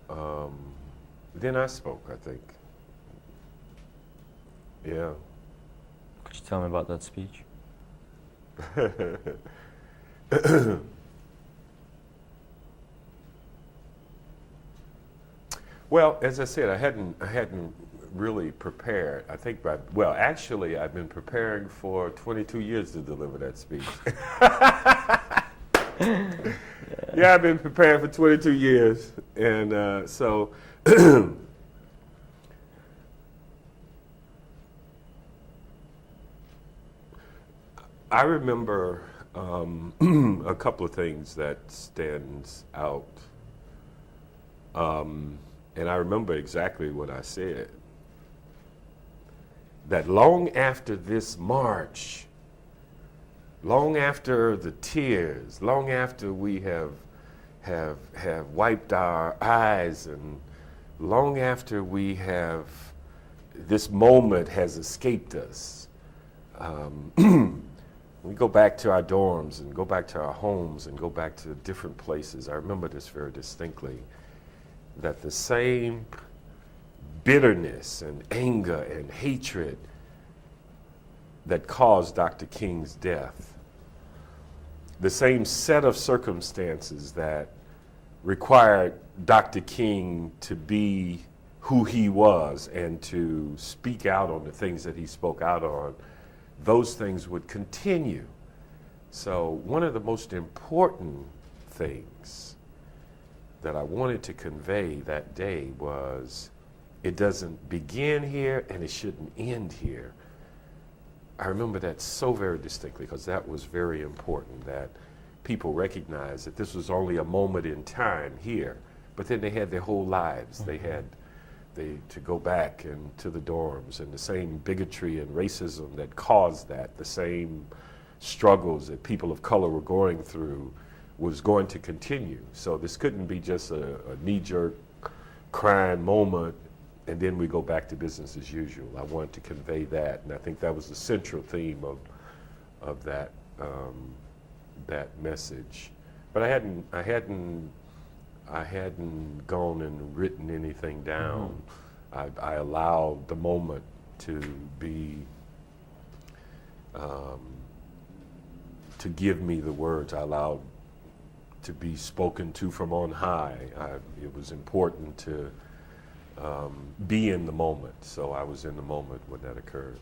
Um, then I spoke, I think. Yeah. Could you tell me about that speech? Well, as I said, I hadn't really prepared. I think actually, I've been preparing for 22 years to deliver that speech. Yeah, I've been preparing for 22 years, and so I remember a couple of things that stands out, and I remember exactly what I said. That long after this march, long after the tears, long after we have wiped our eyes, and long after this moment has escaped us, we go back to our dorms and go back to our homes and go back to different places. I remember this very distinctly, that the same bitterness and anger and hatred that caused Dr. King's death, the same set of circumstances that required Dr. King to be who he was and to speak out on the things that he spoke out on, those things would continue. So one of the most important things that I wanted to convey that day was, it doesn't begin here and it shouldn't end here. I remember that so very distinctly, because that was very important, that people recognize that this was only a moment in time here, but then they had their whole lives. They had to go back and to the dorms, and the same bigotry and racism that caused that, the same struggles that people of color were going through, was going to continue. So this couldn't be just a knee-jerk crying moment and then we go back to business as usual. I wanted to convey that, and I think that was the central theme of that that message. But I hadn't gone and written anything down. Mm-hmm. I allowed the moment to be to give me the words. I allowed to be spoken to from on high. It was important to be in the moment, so I was in the moment when that occurred.